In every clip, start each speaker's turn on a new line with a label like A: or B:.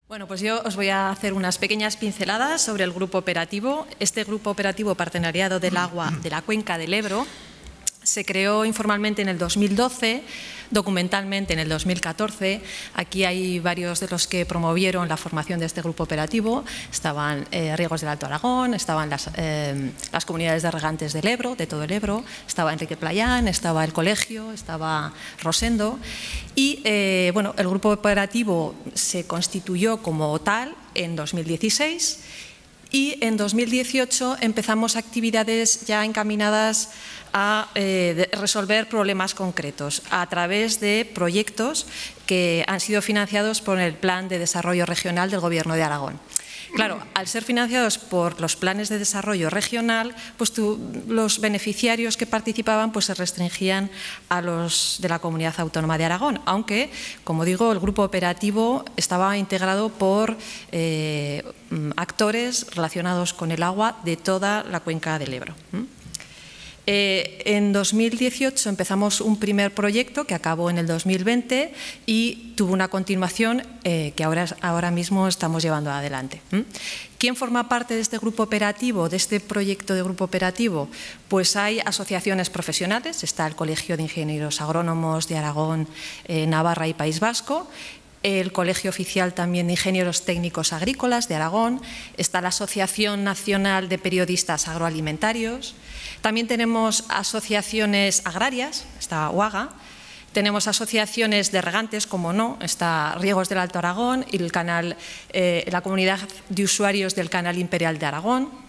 A: Bueno, pues yo os voy a hacer unas pequeñas pinceladas sobre el grupo operativo. Este grupo operativo Partenariado del Agua de la Cuenca del Ebro se creó informalmente en el 2012, documentalmente en el 2014. Aquí hay varios de los que promovieron la formación de este grupo operativo. Estaban Riegos del Alto Aragón, estaban las comunidades de regantes del Ebro, de todo el Ebro, estaba Enrique Playán, estaba el colegio, estaba Rosendo. Y bueno, el grupo operativo se constituyó como tal en 2016 y en 2018 empezamos actividades ya encaminadas a resolver problemas concretos a través de proyectos que han sido financiados por el Plan de Desarrollo Regional del Gobierno de Aragón. Claro, al ser financiados por los planes de desarrollo regional, pues los beneficiarios que participaban pues se restringían a los de la Comunidad Autónoma de Aragón, aunque, como digo, el grupo operativo estaba integrado por actores relacionados con el agua de toda la cuenca del Ebro. En 2018 empezamos un primer proyecto que acabó en el 2020 y tuvo una continuación que ahora mismo estamos llevando adelante. ¿Quién forma parte de este grupo operativo, de este proyecto de grupo operativo? Pues hay asociaciones profesionales, está el Colegio de Ingenieros Agrónomos de Aragón, Navarra y País Vasco, el Colegio Oficial también de Ingenieros Técnicos Agrícolas de Aragón, está la Asociación Nacional de Periodistas Agroalimentarios, también tenemos asociaciones agrarias, está UAGA, tenemos asociaciones de regantes, como no, está Riegos del Alto Aragón y la comunidad de usuarios del Canal Imperial de Aragón.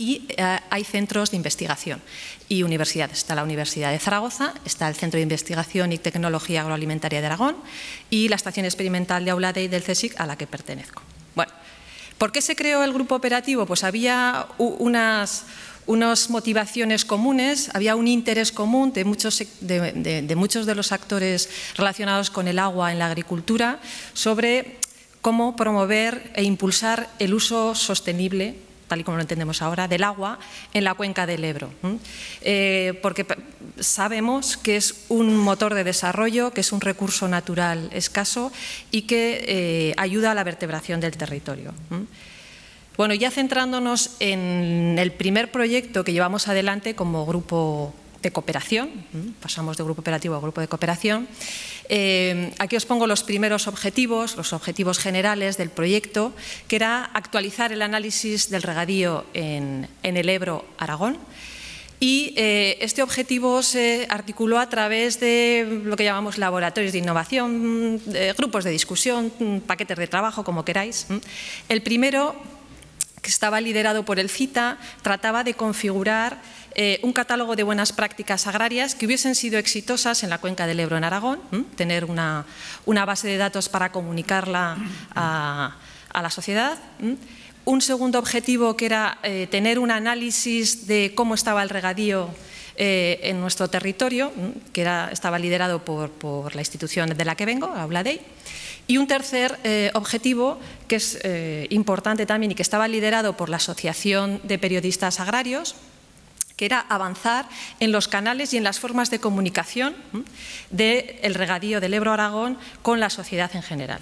A: Y hay centros de investigación y universidades. Está la Universidad de Zaragoza, está el Centro de Investigación y Tecnología Agroalimentaria de Aragón y la Estación Experimental de Auladey del CSIC, a la que pertenezco. Bueno, ¿por qué se creó el grupo operativo? Pues había unas motivaciones comunes, había un interés común de muchos de los actores relacionados con el agua en la agricultura sobre cómo promover e impulsar el uso sostenible, tal y como lo entendemos ahora, del agua en la cuenca del Ebro. Porque sabemos que es un motor de desarrollo, que es un recurso natural escaso y que ayuda a la vertebración del territorio. Bueno, ya centrándonos en el primer proyecto que llevamos adelante como grupo de cooperación, pasamos de grupo operativo a grupo de cooperación. Aquí os pongo los primeros objetivos, los objetivos generales del proyecto, que era actualizar el análisis del regadío en el Ebro Aragón. Y este objetivo se articuló a través de lo que llamamos laboratorios de innovación, grupos de discusión, paquetes de trabajo, como queráis. El primero, que estaba liderado por el CITA, trataba de configurar un catálogo de buenas prácticas agrarias que hubiesen sido exitosas en la cuenca del Ebro en Aragón, tener una base de datos para comunicarla a la sociedad. Un segundo objetivo, que era tener un análisis de cómo estaba el regadío en nuestro territorio, que estaba liderado por la institución de la que vengo, Auladey. Y un tercer objetivo, que es importante también y que estaba liderado por la Asociación de Periodistas Agrarios, que era avanzar en los canales y en las formas de comunicación del regadío del Ebro Aragón con la sociedad en general.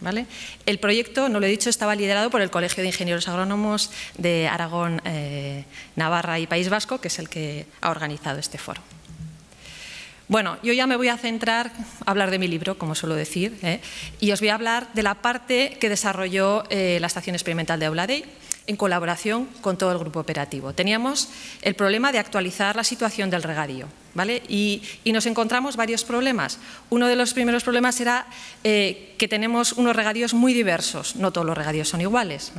A: ¿Vale? El proyecto, no lo he dicho, estaba liderado por el Colegio de Ingenieros Agrónomos de Aragón, Navarra y País Vasco, que es el que ha organizado este foro. Bueno, yo ya me voy a centrar a hablar de mi libro, como suelo decir, y os voy a hablar de la parte que desarrolló la Estación Experimental de Auladey en colaboración con todo el grupo operativo. Teníamos el problema de actualizar la situación del regadío, ¿vale? Y nos encontramos varios problemas. Uno de los primeros problemas era que tenemos unos regadíos muy diversos, no todos los regadíos son iguales,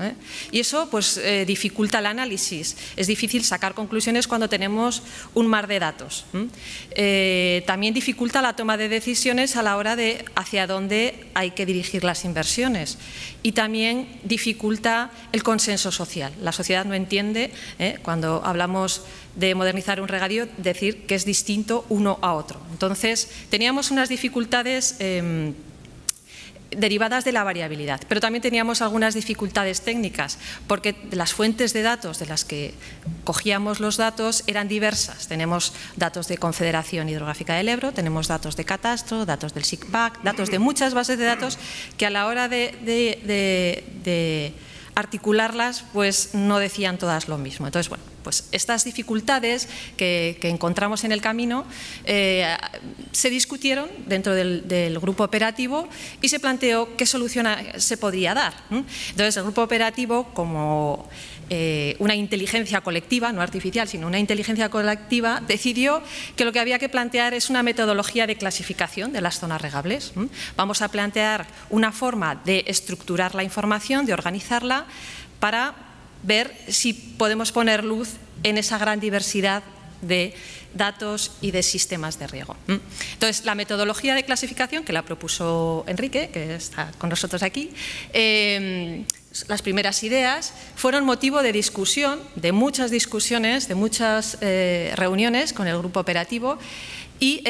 A: y eso pues dificulta el análisis. Es difícil sacar conclusiones cuando tenemos un mar de datos. También dificulta la toma de decisiones a la hora de hacia dónde hay que dirigir las inversiones, y también dificulta el consenso social. La sociedad no entiende, cuando hablamos de modernizar un regadío, decir que es distinto uno a otro. Entonces, teníamos unas dificultades derivadas de la variabilidad. Pero también teníamos algunas dificultades técnicas, porque las fuentes de datos de las que cogíamos los datos eran diversas. Tenemos datos de Confederación Hidrográfica del Ebro, tenemos datos de Catastro, datos del SICPAC, datos de muchas bases de datos que a la hora de articularlas pues no decían todas lo mismo. Entonces, bueno, pues estas dificultades que encontramos en el camino se discutieron dentro del grupo operativo y se planteó qué solución se podría dar. Entonces, el grupo operativo, como una inteligencia colectiva, no artificial, sino una inteligencia colectiva, decidió que lo que había que plantear es una metodología de clasificación de las zonas regables. Vamos a plantear una forma de estructurar la información, de organizarla, para ver si podemos poner luz en esa gran diversidad de datos y de sistemas de riego. Entonces, la metodología de clasificación, que la propuso Enrique, que está con nosotros aquí, las primeras ideas fueron motivo de discusión, de muchas discusiones, de muchas reuniones con el grupo operativo, y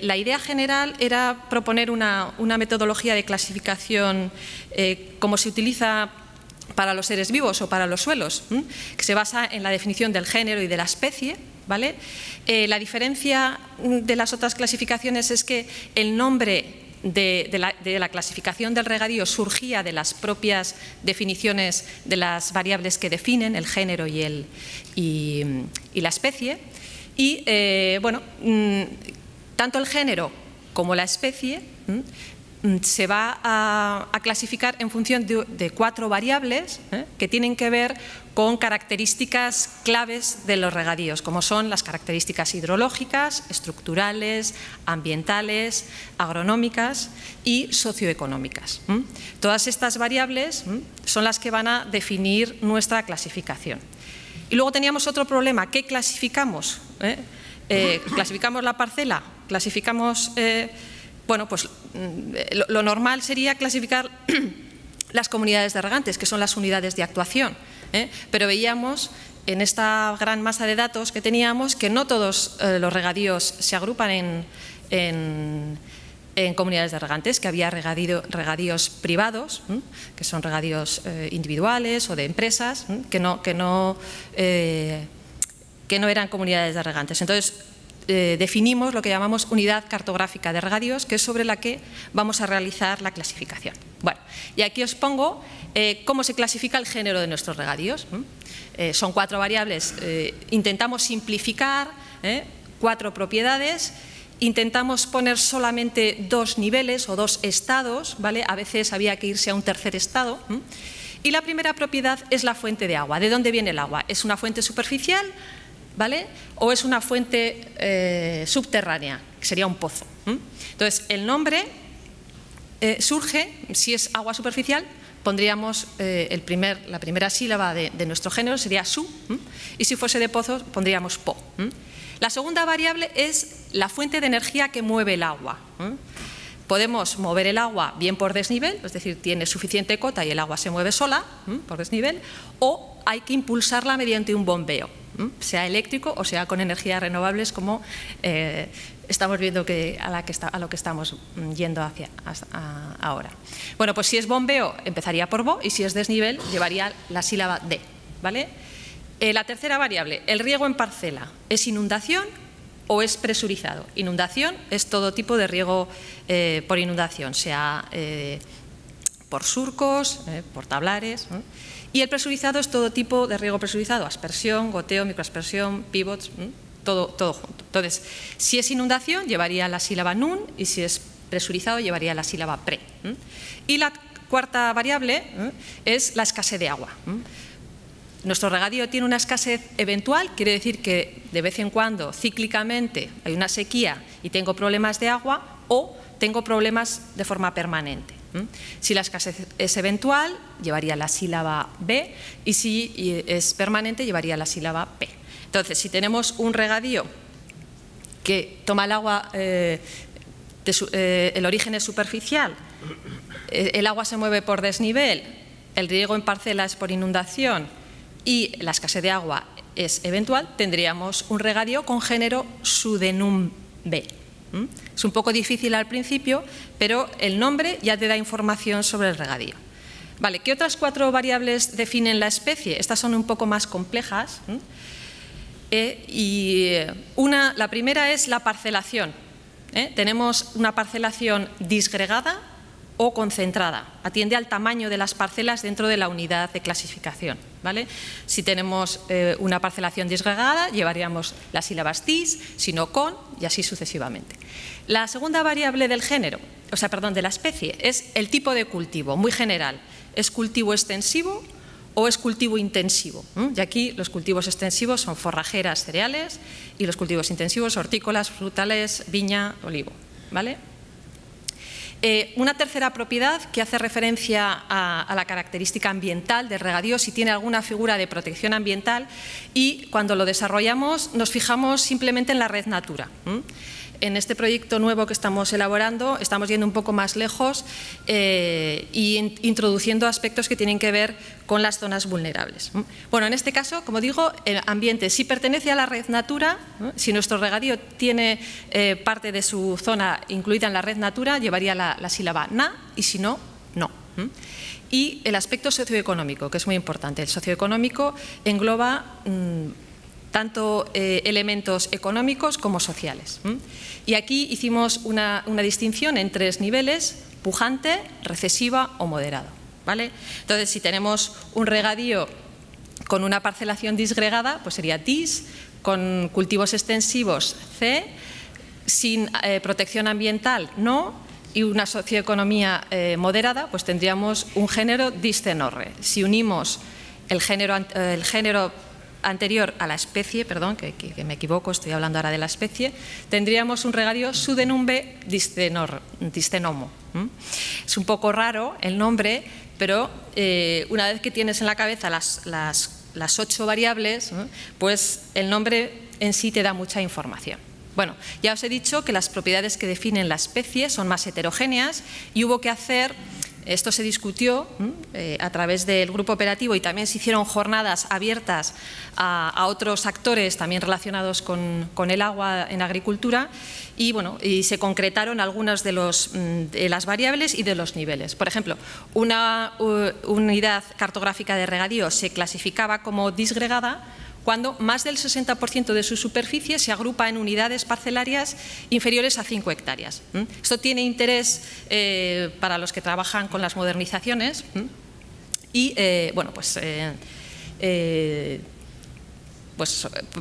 A: la idea general era proponer una metodología de clasificación como se utiliza para los seres vivos o para los suelos, que se basa en la definición del género y de la especie, ¿vale? La diferencia de las otras clasificaciones es que el nombre de la clasificación del regadío surgía de las propias definiciones de las variables que definen el género y la especie. Y, bueno, tanto el género como la especie se va a clasificar en función de 4 variables que tienen que ver con características claves de los regadíos, como son las características hidrológicas, estructurales, ambientales, agronómicas y socioeconómicas. Todas estas variables son las que van a definir nuestra clasificación. Y luego teníamos otro problema. ¿Qué clasificamos? ¿Clasificamos la parcela? ¿Clasificamos...? Bueno, pues lo normal sería clasificar las comunidades de regantes, que son las unidades de actuación, pero veíamos en esta gran masa de datos que teníamos que no todos los regadíos se agrupan en comunidades de regantes, que había regadíos privados, que son regadíos individuales o de empresas, que no eran comunidades de regantes. Entonces, definimos lo que llamamos unidad cartográfica de regadíos, que es sobre la que vamos a realizar la clasificación. Bueno, y aquí os pongo cómo se clasifica el género de nuestros regadíos. Son 4 variables. Intentamos simplificar 4 propiedades. Intentamos poner solamente 2 niveles o 2 estados, ¿vale? A veces había que irse a un tercer estado. Y la primera propiedad es la fuente de agua. ¿De dónde viene el agua? ¿Es una fuente superficial, ¿vale? ¿O es una fuente subterránea, que sería un pozo? Entonces, el nombre surge, si es agua superficial, pondríamos la primera sílaba de nuestro género, sería su, y si fuese de pozo, pondríamos po. La segunda variable es la fuente de energía que mueve el agua. Podemos mover el agua bien por desnivel, es decir, tiene suficiente cota y el agua se mueve sola por desnivel, o hay que impulsarla mediante un bombeo, sea eléctrico o sea con energías renovables, como estamos viendo a lo que estamos yendo hacia ahora. Bueno, pues si es bombeo empezaría por bo, y si es desnivel llevaría la sílaba de, ¿vale? La tercera variable, el riego en parcela, ¿es inundación o es presurizado? Inundación es todo tipo de riego por inundación, sea por surcos, por tablares. Y el presurizado es todo tipo de riego presurizado, aspersión, goteo, microaspersión, pivots, todo junto. Entonces, si es inundación llevaría la sílaba nun, y si es presurizado llevaría la sílaba pre. Y la cuarta variable es la escasez de agua. Nuestro regadío tiene una escasez eventual, quiere decir que de vez en cuando, cíclicamente, hay una sequía y tengo problemas de agua, o tengo problemas de forma permanente. Si la escasez es eventual, llevaría la sílaba B, y si es permanente, llevaría la sílaba P. Entonces, si tenemos un regadío que toma el agua, el origen es superficial, el agua se mueve por desnivel, el riego en parcela es por inundación y la escasez de agua es eventual, tendríamos un regadío con género sudenum B. Es un poco difícil al principio, pero el nombre ya te da información sobre el regadío. Vale, ¿qué otras 4 variables definen la especie? Estas son un poco más complejas. La primera es la parcelación. Tenemos una parcelación disgregada o concentrada. Atiende al tamaño de las parcelas dentro de la unidad de clasificación, ¿vale? Si tenemos una parcelación disgregada, llevaríamos las sílabas dis, si no con, y así sucesivamente. La segunda variable del género, de la especie, es el tipo de cultivo, muy general. ¿Es cultivo extensivo o es cultivo intensivo? Y aquí los cultivos extensivos son forrajeras, cereales, y los cultivos intensivos, hortícolas, frutales, viña, olivo, ¿vale? Una tercera propiedad que hace referencia a la característica ambiental del regadío, si tiene alguna figura de protección ambiental, y cuando lo desarrollamos nos fijamos simplemente en la red Natura. En este proyecto nuevo que estamos elaborando estamos yendo un poco más lejos y introduciendo aspectos que tienen que ver con las zonas vulnerables. Bueno, en este caso, como digo, el ambiente, si pertenece a la red Natura, si nuestro regadío tiene parte de su zona incluida en la red Natura, llevaría la sílaba na, y si no, no. Y el aspecto socioeconómico, que es muy importante. El socioeconómico engloba tanto elementos económicos como sociales. Y aquí hicimos una distinción en 3 niveles: pujante, recesiva o moderado, ¿vale? Entonces, si tenemos un regadío con una parcelación disgregada, pues sería dis, con cultivos extensivos C, sin protección ambiental no, y una socioeconomía moderada, pues tendríamos un género discenorre. Si unimos el género anterior a la especie, perdón, que me equivoco, estoy hablando ahora de la especie, tendríamos un regadío Sudenumbe discenomo. Es un poco raro el nombre, pero una vez que tienes en la cabeza las 8 variables, pues el nombre en sí te da mucha información. Bueno, ya os he dicho que las propiedades que definen la especie son más heterogéneas y hubo que hacer. Esto se discutió a través del grupo operativo y también se hicieron jornadas abiertas a otros actores también relacionados con el agua en agricultura y se concretaron algunas de las variables y de los niveles. Por ejemplo, una unidad cartográfica de regadío se clasificaba como disgregada cuando más del 60% de su superficie se agrupa en unidades parcelarias inferiores a 5 hectáreas. Esto tiene interés para los que trabajan con las modernizaciones y,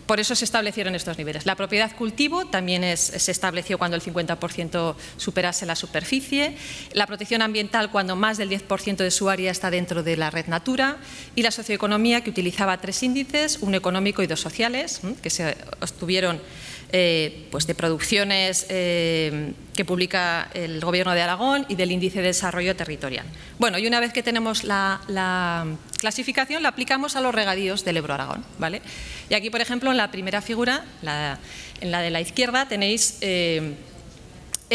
A: por eso se establecieron estos niveles. La propiedad cultivo también se estableció cuando el 50% superase la superficie, la protección ambiental cuando más del 10% de su área está dentro de la red Natura y la socioeconomía, que utilizaba 3 índices, uno económico y 2 sociales, que se obtuvieron de producciones que publica el Gobierno de Aragón y del Índice de Desarrollo Territorial. Bueno, y una vez que tenemos la clasificación, la aplicamos a los regadíos del Ebro-Aragón, ¿vale? Y aquí, por ejemplo, en la primera figura, en la de la izquierda, tenéis el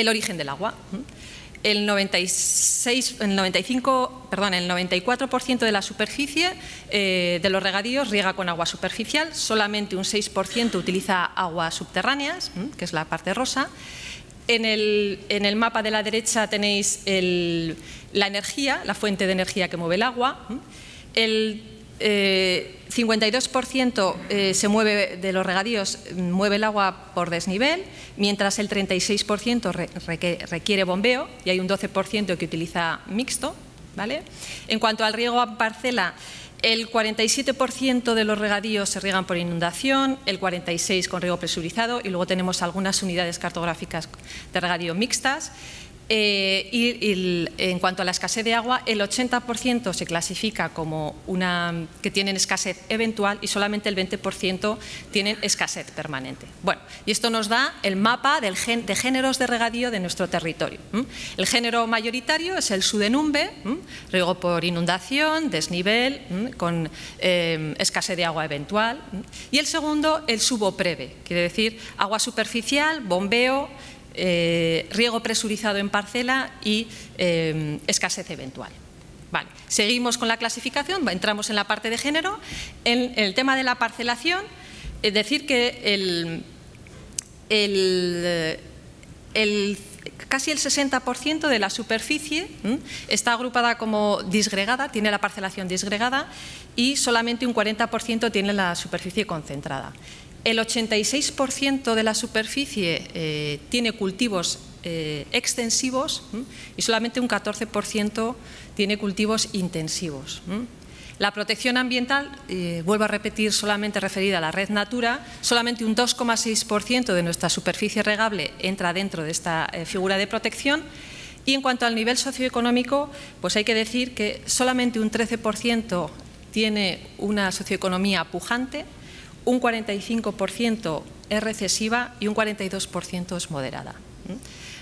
A: origen del agua. El 94% de la superficie de los regadíos riega con agua superficial, solamente un 6% utiliza aguas subterráneas, que es la parte rosa. En el mapa de la derecha tenéis la energía, la fuente de energía que mueve el agua. El 52% se mueve de los regadíos, mueve el agua por desnivel, mientras el 36% requiere bombeo y hay un 12% que utiliza mixto, ¿vale? En cuanto al riego a parcela, el 47% de los regadíos se riegan por inundación, el 46% con riego presurizado y luego tenemos algunas unidades cartográficas de regadío mixtas. Y en cuanto a la escasez de agua, el 80% se clasifica como que tienen escasez eventual y solamente el 20% tienen escasez permanente. Bueno, y esto nos da el mapa de géneros de regadío de nuestro territorio. El género mayoritario es el Sudenumbe, riego por inundación, desnivel, con escasez de agua eventual. Y el segundo, el Subopreve, quiere decir agua superficial, bombeo, riego presurizado en parcela y escasez eventual. Vale. Seguimos con la clasificación, entramos en la parte de género. En el tema de la parcelación, es decir que casi el 60% de la superficie está agrupada como disgregada, tiene la parcelación disgregada, y solamente un 40% tiene la superficie concentrada. El 86% de la superficie tiene cultivos extensivos y solamente un 14% tiene cultivos intensivos. La protección ambiental, vuelvo a repetir, solamente referida a la red Natura, solamente un 2,6% de nuestra superficie regable entra dentro de esta figura de protección. Y en cuanto al nivel socioeconómico, pues hay que decir que solamente un 13% tiene una socioeconomía pujante, un 45% es recesiva y un 42% es moderada.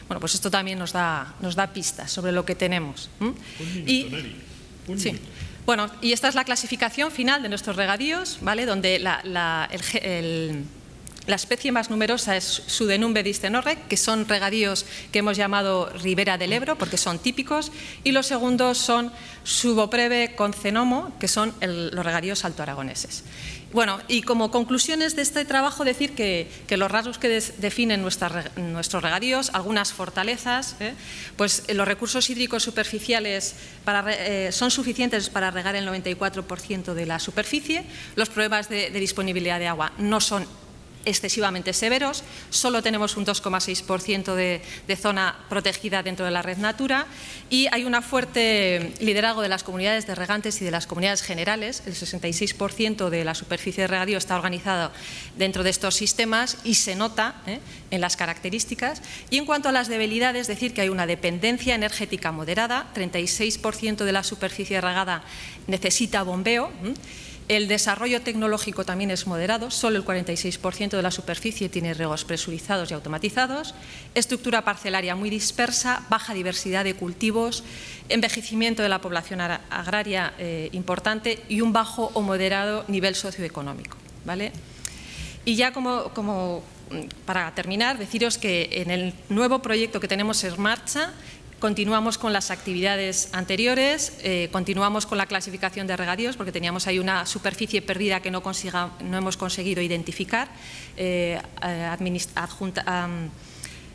A: Bueno, pues esto también nos da pistas sobre lo que tenemos. Sí. Bueno, y esta es la clasificación final de nuestros regadíos, ¿vale? Donde la especie más numerosa es Sudenum bedisthenorrec, que son regadíos que hemos llamado Ribera del Ebro, porque son típicos, y los segundos son Suboprebe concenomo, que son los regadíos altoaragoneses. Bueno, y como conclusiones de este trabajo, decir que los rasgos que definen nuestros regadíos, algunas fortalezas, pues los recursos hídricos superficiales son suficientes para regar el 94% de la superficie, los problemas de disponibilidad de agua no son excesivamente severos, solo tenemos un 2,6% de zona protegida dentro de la red Natura, y hay un fuerte liderazgo de las comunidades de regantes y de las comunidades generales. El 66% de la superficie de regadío está organizado dentro de estos sistemas y se nota en las características. Y en cuanto a las debilidades, decir que hay una dependencia energética moderada, 36% de la superficie regada necesita bombeo. El desarrollo tecnológico también es moderado, solo el 46% de la superficie tiene riegos presurizados y automatizados, estructura parcelaria muy dispersa, baja diversidad de cultivos, envejecimiento de la población agraria importante y un bajo o moderado nivel socioeconómico, ¿vale? Y ya como para terminar, deciros que en el nuevo proyecto que tenemos en marcha, continuamos con las actividades anteriores, continuamos con la clasificación de regadíos, porque teníamos ahí una superficie perdida que no hemos conseguido identificar,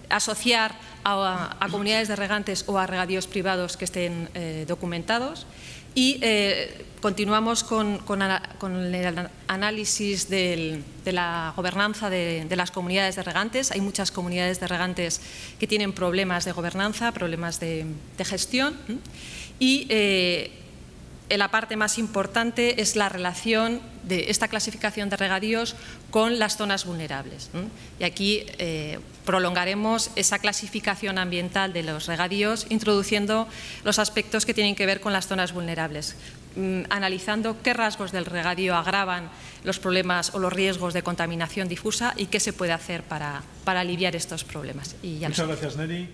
A: asociar a comunidades de regantes o a regadíos privados que estén documentados. Y continuamos con el análisis de la gobernanza de las comunidades de regantes. Hay muchas comunidades de regantes que tienen problemas de gobernanza, problemas de gestión. Y la parte más importante es la relación de esta clasificación de regadíos con las zonas vulnerables. Y aquí prolongaremos esa clasificación ambiental de los regadíos introduciendo los aspectos que tienen que ver con las zonas vulnerables, analizando qué rasgos del regadío agravan los problemas o los riesgos de contaminación difusa y qué se puede hacer para aliviar estos problemas. Y ya
B: Muchas gracias, Neri.